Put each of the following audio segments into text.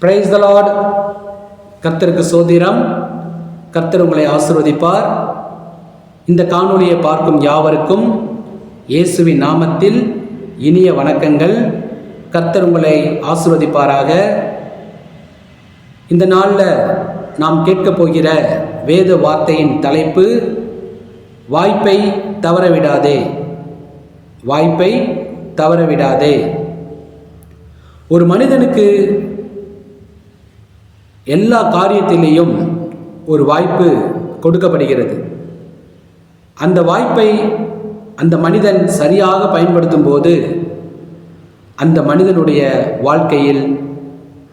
Price the Lord. கர்த்தருக்கு ஸ்தோத்திரம். கர்த்தர் உங்களை ஆசீர்வதிப்பார். இந்த காணொளியை பார்க்கும் யாவருக்கும் இயேசுவின் நாமத்தில் இனிய வணக்கங்கள். கர்த்தர் உங்களை ஆசீர்வதிப்பாராக. இந்த நாளில் நாம் கேட்கப் போகிற வேத வார்த்தையின் தலைப்பு வாய்ப்பை தவறவிடாதே. வாய்ப்பை தவறவிடாதே. ஒரு மனிதனுக்கு எல்லா காரியத்திலேயும் ஒரு வாய்ப்பு கொடுக்கப்படுகிறது. அந்த வாய்ப்பை அந்த மனிதன் சரியாக பயன்படுத்தும் போது அந்த மனிதனுடைய வாழ்க்கையில்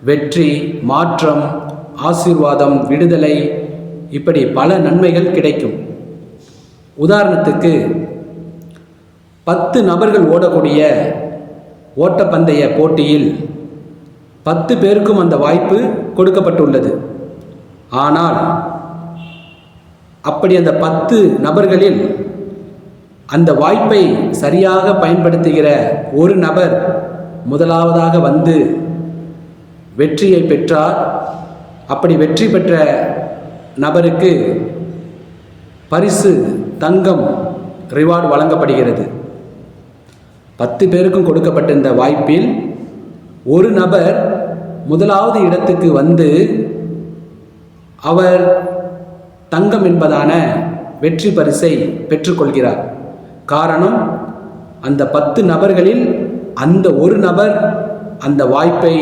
வெற்றி, மாற்றம், ஆசீர்வாதம், விடுதலை, இப்படி பல நன்மைகள் கிடைக்கும். உதாரணத்துக்கு 10 நபர்கள் ஓடக்கூடிய ஓட்டப்பந்தய போட்டியில் 10 பேருக்கும் அந்த வாய்ப்பு கொடுக்கப்பட்டுள்ளது. ஆனால் அப்படி அந்த 10 நபர்களில் அந்த வாய்ப்பை சரியாக பயன்படுத்துகிற ஒரு நபர் முதலாவதாக வந்து வெற்றியை பெற்றார். அப்படி வெற்றி பெற்ற நபருக்கு பரிசு தங்கம் ரிவார்டு வழங்கப்படுகிறது. 10 பேருக்கும் கொடுக்கப்பட்ட இந்த வாய்ப்பில் ஒரு நபர் முதலாவது இடத்துக்கு வந்து அவர் தங்கம் என்பதான வெற்றி பரிசை பெற்றுக்கொள்கிறார். காரணம், அந்த 10 நபர்களில் அந்த ஒரு நபர் அந்த வாய்ப்பை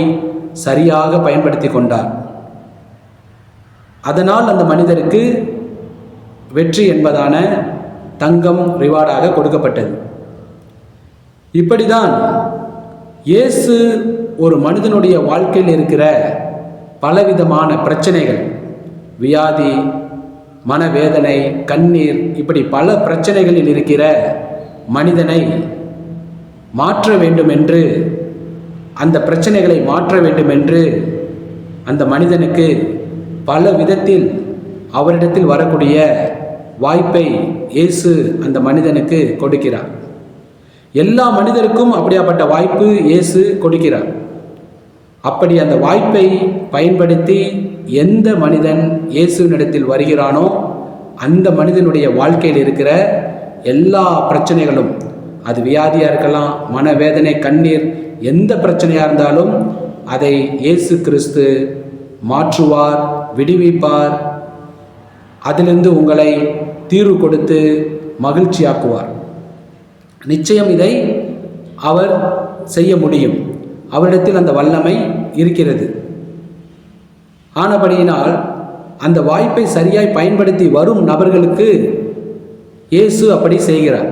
சரியாக பயன்படுத்தி கொண்டார். அதனால் அந்த மனிதருக்கு வெற்றி என்பதான தங்கம் ரிவார்டாக கொடுக்கப்பட்டது. இப்படிதான் இயேசு ஒரு மனிதனுடைய வாழ்க்கையில் இருக்கிற பலவிதமான பிரச்சனைகள், வியாதி, மனவேதனை, கண்ணீர், இப்படி பல பிரச்சனைகளில் இருக்கிற மனிதனை மாற்ற வேண்டும் என்று, அந்த பிரச்சனைகளை மாற்ற வேண்டும் என்று அந்த மனிதனுக்கு பல விதத்தில் அவரிடத்தில் வரக்கூடிய வாய்ப்பை இயேசு அந்த மனிதனுக்கு கொடுக்கிறார். எல்லா மனிதருக்கும் அப்படியாப்பட்ட வாய்ப்பு இயேசு கொடுக்கிறார். அப்படி அந்த வாய்ப்பை பயன்படுத்தி எந்த மனிதன் இயேசுவினிடத்தில் வருகிறானோ அந்த மனிதனுடைய வாழ்க்கையில் இருக்கிற எல்லா பிரச்சனைகளும், அது வியாதியாக இருக்கலாம், மனவேதனை, கண்ணீர், எந்த பிரச்சனையாக இருந்தாலும் அதை இயேசு கிறிஸ்து மாற்றுவார், விடுவிப்பார். அதிலிருந்து உங்களை தீர்வு கொடுத்து மகிழ்ச்சியாக்குவார். நிச்சயம் இதை அவர் செய்ய முடியும். அவரிடத்தில் அந்த வல்லமை இருக்கிறது. ஆனபடியினால் அந்த வாய்ப்பை சரியாய் பயன்படுத்தி வரும் நபர்களுக்கு இயேசு அப்படி செய்கிறார்.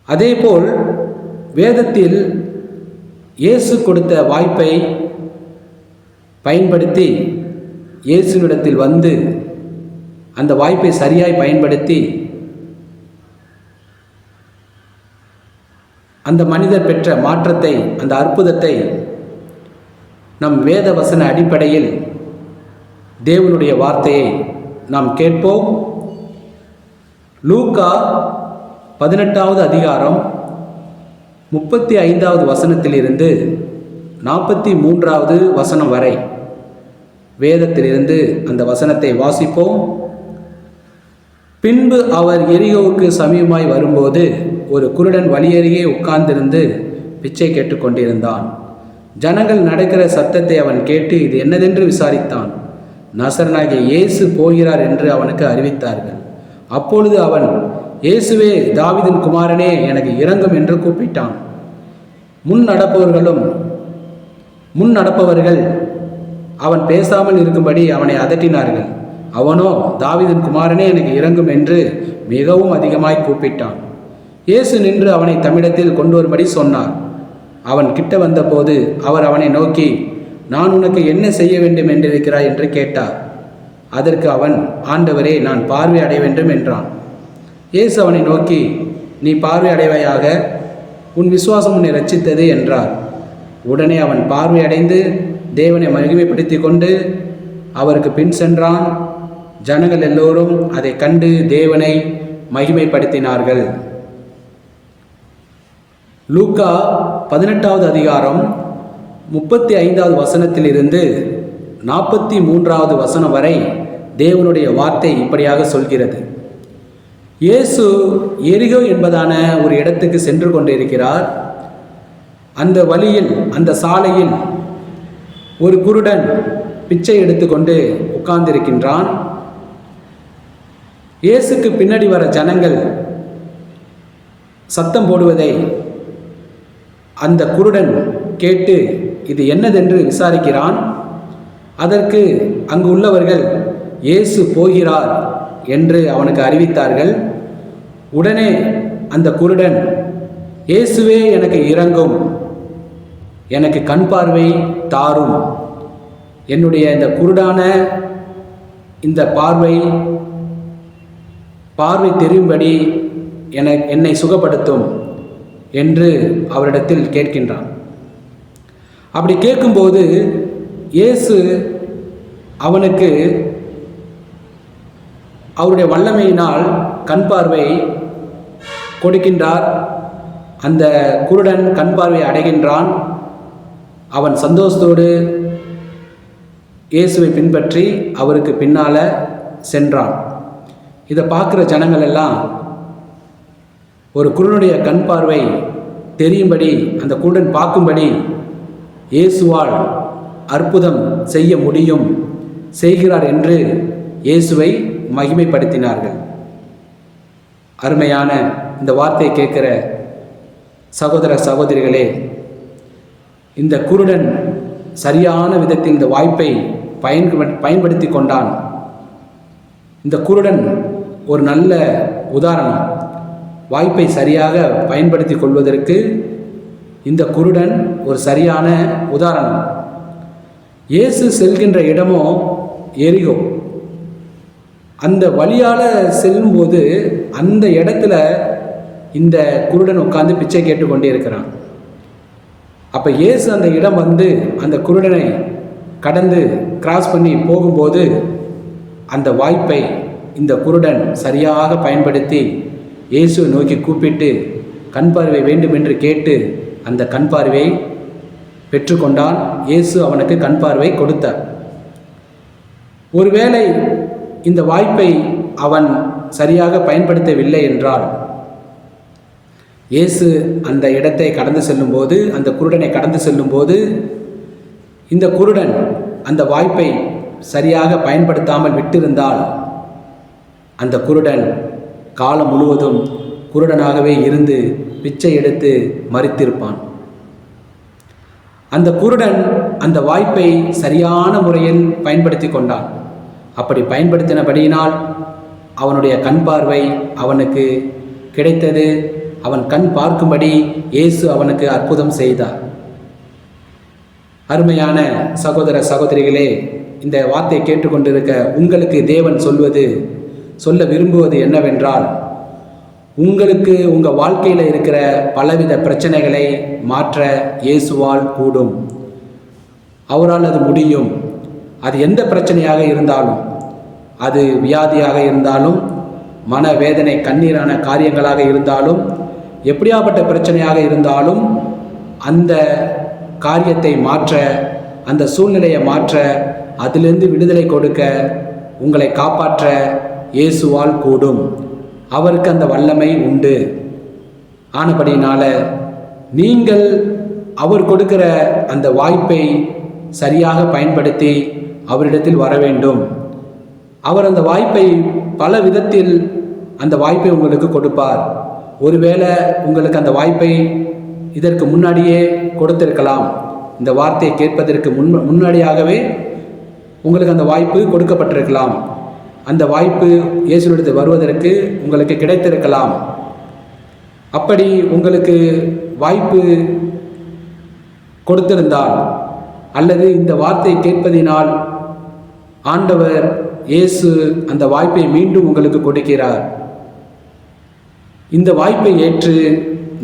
அதேபோல் வேதத்தில் இயேசு கொடுத்த வாய்ப்பை பயன்படுத்தி இயேசுவினிடத்தில் வந்து அந்த வாய்ப்பை சரியாய் பயன்படுத்தி அந்த மனிதர் பெற்ற மாற்றத்தை, அந்த அற்புதத்தை நம் வேத வசன அடிப்படையில் தேவனுடைய வார்த்தையை நாம் கேட்போம். லூக்கா 18வது அதிகாரம் 35வது வசனத்திலிருந்து 43வது வசனம் வரை வேதத்திலிருந்து அந்த வசனத்தை வாசிப்போம். பின்பு அவர் எரிகோவுக்கு சமீபமாய் வரும்போது ஒரு குருடன் வழியருகே உட்கார்ந்திருந்து பிச்சை கேட்டுக்கொண்டிருந்தான். ஜனங்கள் நடக்கிற சத்தத்தை அவன் கேட்டு இது என்னதென்று விசாரித்தான். நசரனாகிய இயேசு போகிறார் என்று அவனுக்கு அறிவித்தார்கள். அப்பொழுது அவன், இயேசுவே, தாவீதின் குமாரனே, எனக்கு இரங்கும் என்று கூப்பிட்டான். முன் நடப்பவர்கள் அவன் பேசாமல் இருக்கும்படி அவனை அதட்டினார்கள். அவனோ, தாவீதின் குமாரனே, எனக்கு இரங்கும் என்று மிகவும் அதிகமாய் கூப்பிட்டான். இயேசு நின்று அவனை தம்மிடத்தில் கொண்டு வரும்படி சொன்னார். அவன் கிட்ட வந்தபோது அவர் அவனை நோக்கி, நான் உனக்கு என்ன செய்ய வேண்டும் என்றிருக்கிறாய் என்று கேட்டார். அதற்கு அவன், ஆண்டவரே, நான் பார்வை அடைய வேண்டும் என்றான். இயேசு அவனை நோக்கி, நீ பார்வை அடைவாயாக, உன் விசுவாசம் உன்னை ரட்சித்தது என்றார். உடனே அவன் பார்வை அடைந்து தேவனை மகிமைப்படுத்தி கொண்டு அவருக்கு பின் சென்றான். ஜனங்கள் எல்லோரும் அதை கண்டு தேவனை மகிமைப்படுத்தினார்கள். லூக்கா 18வது அதிகாரம் 35வது வசனத்திலிருந்து 43வது வசனம் வரை தேவனுடைய வார்த்தை இப்படியாக சொல்கிறது. இயேசு எரிகோ என்பதான ஒரு இடத்துக்கு சென்று கொண்டிருக்கிறார். அந்த வழியில், அந்த சாலையில் ஒரு குருடன் பிச்சை எடுத்துக்கொண்டு உட்கார்ந்திருக்கின்றான். இயேசுக்கு பின்னாடி வர ஜனங்கள் சத்தம் போடுவதை அந்த குருடன் கேட்டு இது என்னதென்று விசாரிக்கிறான். அதற்கு அங்கு உள்ளவர்கள் இயேசு போகிறார் என்று அவனுக்கு அறிவித்தார்கள். உடனே அந்த குருடன், இயேசுவே எனக்கு இரங்கும், எனக்கு கண் பார்வை தாரும், என்னுடைய இந்த குருடான இந்த பார்வை தெரியும்படி என்னை சுகப்படுத்தும் என்று அவரிடத்தில் கேட்கின்றான். அப்படி கேட்கும்போது இயேசு அவனுக்கு அவருடைய வல்லமையினால் கண் பார்வை கொடுக்கின்றார். அந்த குருடன் கண் பார்வை அடைகின்றான். அவன் சந்தோஷத்தோடு இயேசுவை பின்பற்றி அவருக்கு பின்னால் சென்றான். இதை பார்க்குற ஜனங்கள் எல்லாம் ஒரு குருடனுடைய கண் பார்வை தெரியும்படி, அந்த குருடன் பார்க்கும்படி இயேசுவால் அற்புதம் செய்ய முடியும், செய்கிறார் என்று இயேசுவை மகிமைப்படுத்தினார்கள். அருமையான இந்த வார்த்தையை கேட்கிற சகோதர சகோதரிகளே, இந்த குருடன் சரியான விதத்தில் இந்த வாய்ப்பை பயன்படுத்தி கொண்டான். இந்த குருடன் ஒரு நல்ல உதாரணம். வாய்ப்பை சரியாக பயன்படுத்தி கொள்வதற்கு இந்த குருடன் ஒரு சரியான உதாரணம். இயேசு செல்கின்ற இடமோ எரிகோ. அந்த வழியால் செல்லும்போது அந்த இடத்துல இந்த குருடன் உட்கார்ந்து பிச்சை கேட்டுக்கொண்டே இருக்கிறான். அப்போ இயேசு அந்த இடம் வந்து அந்த குருடனை கடந்து கிராஸ் பண்ணி போகும்போது அந்த வாய்ப்பை இந்த குருடன் சரியாக பயன்படுத்தி இயேசுவை நோக்கி கூப்பிட்டு கண் பார்வை வேண்டும் என்று கேட்டு அந்த கண் பார்வையை பெற்றுக்கொண்டான். இயேசு அவனுக்கு கண் பார்வை கொடுத்தார். ஒருவேளை இந்த வாய்ப்பை அவன் சரியாக பயன்படுத்தவில்லை என்றால், இயேசு அந்த இடத்தை கடந்து செல்லும்போது, அந்த குருடனை கடந்து செல்லும்போது, இந்த குருடன் அந்த வாய்ப்பை சரியாக பயன்படுத்தாமல் விட்டிருந்தால் அந்த குருடன் காலம் முழுவதும் குருடனாகவே இருந்து பிச்சை எடுத்து மரித்திருப்பான். அந்த குருடன் அந்த வாய்ப்பை சரியான முறையில் பயன்படுத்தி கொண்டான். அப்படி பயன்படுத்தினபடியினால் அவனுடைய கண் பார்வை அவனுக்கு கிடைத்தது. அவன் கண் பார்க்கும்படி இயேசு அவனுக்கு அற்புதம் செய்தார். அருமையான சகோதர சகோதரிகளே, இந்த வார்த்தையை கேட்டுக்கொண்டிருக்க உங்களுக்கு தேவன் சொல்ல விரும்புவது என்னவென்றால், உங்களுக்கு உங்கள் வாழ்க்கையில் இருக்கிற பலவித பிரச்சனைகளை மாற்ற இயேசுவால் கூடும். அவரால் அது முடியும். அது எந்த பிரச்சனையாக இருந்தாலும், அது வியாதியாக இருந்தாலும், மனவேதனை கண்ணீரான காரியங்களாக இருந்தாலும், எப்படியாப்பட்ட பிரச்சனையாக இருந்தாலும், அந்த காரியத்தை மாற்ற, அந்த சூழ்நிலையை மாற்ற, அதிலிருந்து விடுதலை கொடுக்க, உங்களை காப்பாற்ற இயேசுவால் கூடும். அவருக்கு அந்த வல்லமை உண்டு. ஆனபடினால நீங்கள் அவர் கொடுக்கிற அந்த வாய்ப்பை சரியாக பயன்படுத்தி அவரிடத்தில் வர வேண்டும். அவர் அந்த வாய்ப்பை பல விதத்தில் அந்த வாய்ப்பை உங்களுக்கு கொடுப்பார். ஒருவேளை உங்களுக்கு அந்த வாய்ப்பை இதற்கு முன்னாடியே கொடுத்திருக்கலாம். இந்த வார்த்தையை கேட்பதற்கு முன்னாடியாகவே உங்களுக்கு அந்த வாய்ப்பு கொடுக்கப்பட்டிருக்கலாம். அந்த வாய்ப்பு இயேசுவிடத்தில் வருவதற்கு உங்களுக்கு கிடைத்திருக்கலாம். அப்படி உங்களுக்கு வாய்ப்பு கொடுத்திருந்தால், அல்லது இந்த வார்த்தையை கேட்பதினால் ஆண்டவர் இயேசு அந்த வாய்ப்பை மீண்டும் உங்களுக்கு கொடுக்கிறார். இந்த வாய்ப்பை ஏற்று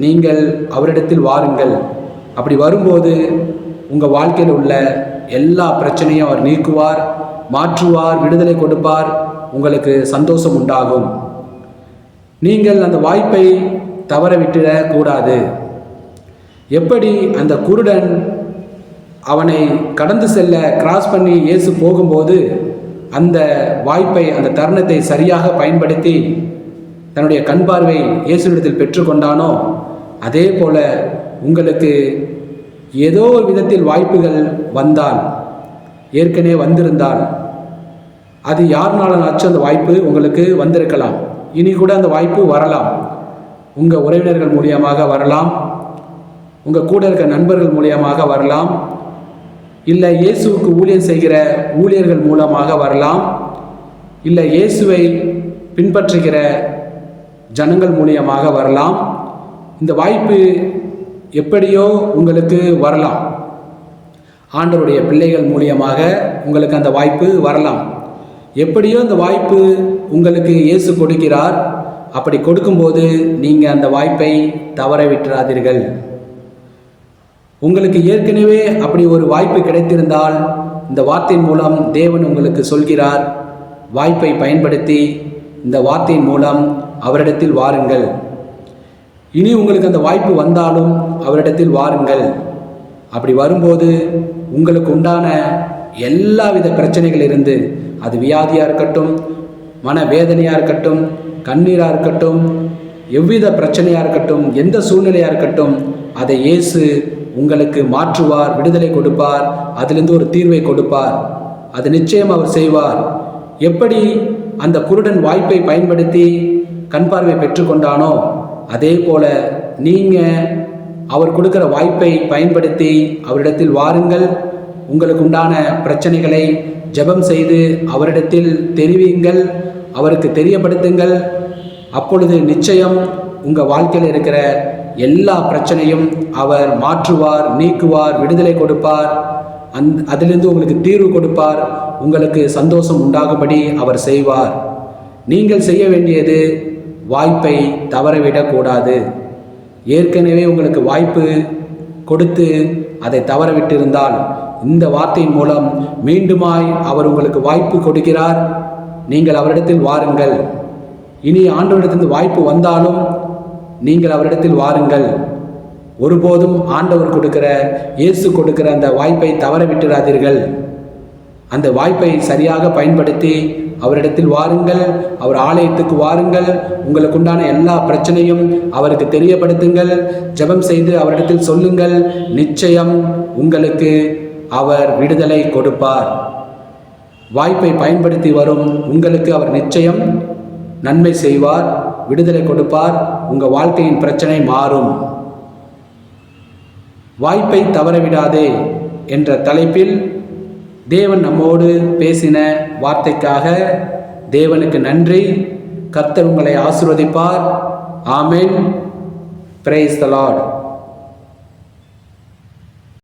நீங்கள் அவரிடத்தில் வாருங்கள். அப்படி வரும்போது உங்கள் வாழ்க்கையில் உள்ள எல்லா பிரச்சனையும் அவர் நீக்குவார், மாற்றுவார், விடுதலை கொடுப்பார். உங்களுக்கு சந்தோஷம் உண்டாகும். நீங்கள் அந்த வாய்ப்பை தவற விட்டுடக்கூடாது. எப்படி அந்த குருடன் அவனை கடந்து செல்ல கிராஸ் பண்ணி இயேசு போகும்போது அந்த வாய்ப்பை, அந்த தருணத்தை சரியாக பயன்படுத்தி தன்னுடைய கண் பார்வை இயேசுவிடத்தில் பெற்றுக்கொண்டானோ, அதே போல உங்களுக்கு ஏதோ ஒரு விதத்தில் வாய்ப்புகள் வந்தால், ஏற்கனவே வந்திருந்தால், அது யாருனாலும் அந்த வாய்ப்பு உங்களுக்கு வந்திருக்கலாம். இனி கூட அந்த வாய்ப்பு வரலாம். உங்கள் உறவினர்கள் மூலியமாக வரலாம், உங்கள் கூட இருக்க நண்பர்கள் மூலியமாக வரலாம், இல்லை இயேசுவுக்கு ஊழியம் செய்கிற ஊழியர்கள் மூலமாக வரலாம், இல்லை இயேசுவை பின்பற்றுகிற ஜனங்கள் மூலியமாக வரலாம். இந்த வாய்ப்பு எப்படியோ உங்களுக்கு வரலாம். ஆண்டவருடைய பிள்ளைகள் மூலியமாக உங்களுக்கு அந்த வாய்ப்பு வரலாம். எப்படியோ அந்த வாய்ப்பு உங்களுக்கு இயேசு கொடுக்கிறார். அப்படி கொடுக்கும்போது நீங்கள் அந்த வாய்ப்பை தவற விட்டுறாதீர்கள். உங்களுக்கு ஏற்கனவே அப்படி ஒரு வாய்ப்பு கிடைத்திருந்தால், இந்த வார்த்தையின் மூலம் தேவன் உங்களுக்கு சொல்கிறார், வாய்ப்பை பயன்படுத்தி இந்த வார்த்தையின் மூலம் அவரிடத்தில் வாருங்கள். இனி உங்களுக்கு அந்த வாய்ப்பு வந்தாலும் அவரிடத்தில் வாருங்கள். அப்படி வரும்போது உங்களுக்கு உண்டான எல்லாவித பிரச்சனைகள் இருந்து, அது வியாதியாக இருக்கட்டும், மனவேதனையாக இருக்கட்டும், கண்ணீராக இருக்கட்டும், எவ்வித பிரச்சனையாக இருக்கட்டும், எந்த சூழ்நிலையாக இருக்கட்டும், அதை இயேசு உங்களுக்கு மாற்றுவார், விடுதலை கொடுப்பார், அதிலிருந்து ஒரு தீர்வை கொடுப்பார். அது நிச்சயம் அவர் செய்வார். எப்படி அந்த குருடன் வாய்ப்பை பயன்படுத்தி கண் பார்வை பெற்றுக்கொண்டானோ, அதே போல நீங்கள் அவர் கொடுக்குற வாய்ப்பை பயன்படுத்தி அவரிடத்தில் வாருங்கள். உங்களுக்கு உண்டான பிரச்சனைகளை ஜெபம் செய்து அவரிடத்தில் தெரிவியுங்கள், அவருக்கு தெரியப்படுத்துங்கள். அப்பொழுது நிச்சயம் உங்கள் வாழ்க்கையில் இருக்கிற எல்லா பிரச்சனையும் அவர் மாற்றுவார், நீக்குவார், விடுதலை கொடுப்பார். அதிலிருந்து உங்களுக்கு தீர்வு கொடுப்பார். உங்களுக்கு சந்தோஷம் உண்டாகும்படி அவர் செய்வார். நீங்கள் செய்ய வேண்டியது, வாய்ப்பை தவறவிடக்கூடாது. ஏற்கனவே உங்களுக்கு வாய்ப்பு கொடுத்து அதை தவறவிட்டிருந்தால், இந்த வார்த்தையின் மூலம் மீண்டுமாய் அவர் உங்களுக்கு வாய்ப்பு கொடுக்கிறார். நீங்கள் அவரிடத்தில் வாருங்கள். இனி ஆண்டவரிடத்திலிருந்து வாய்ப்பு வந்தாலும் நீங்கள் அவரிடத்தில் வாருங்கள். ஒருபோதும் ஆண்டவர் கொடுக்கிற, இயேசு கொடுக்கிற அந்த வாய்ப்பை தவற விட்டுறாதீர்கள். அந்த வாய்ப்பை சரியாக பயன்படுத்தி அவரிடத்தில் வாருங்கள். அவர் ஆலயத்துக்கு வாருங்கள். உங்களுக்கு உண்டான எல்லா பிரச்சனையும் அவருக்கு தெரியப்படுத்துங்கள். ஜெபம் செய்து அவரிடத்தில் சொல்லுங்கள். நிச்சயம் உங்களுக்கு அவர் விடுதலை கொடுப்பார். வாய்ப்பை பயன்படுத்தி வரும் உங்களுக்கு அவர் நிச்சயம் நன்மை செய்வார், விடுதலை கொடுப்பார். உங்கள் வாழ்க்கையின் பிரச்சனை மாறும். வாய்ப்பை தவறவிடாதே என்ற தலைப்பில் தேவன் நம்மோடு பேசின வார்த்தைக்காக தேவனுக்கு நன்றி. கர்த்தர் உங்களை ஆசீர்வதிப்பார். ஆமென். Praise the Lord.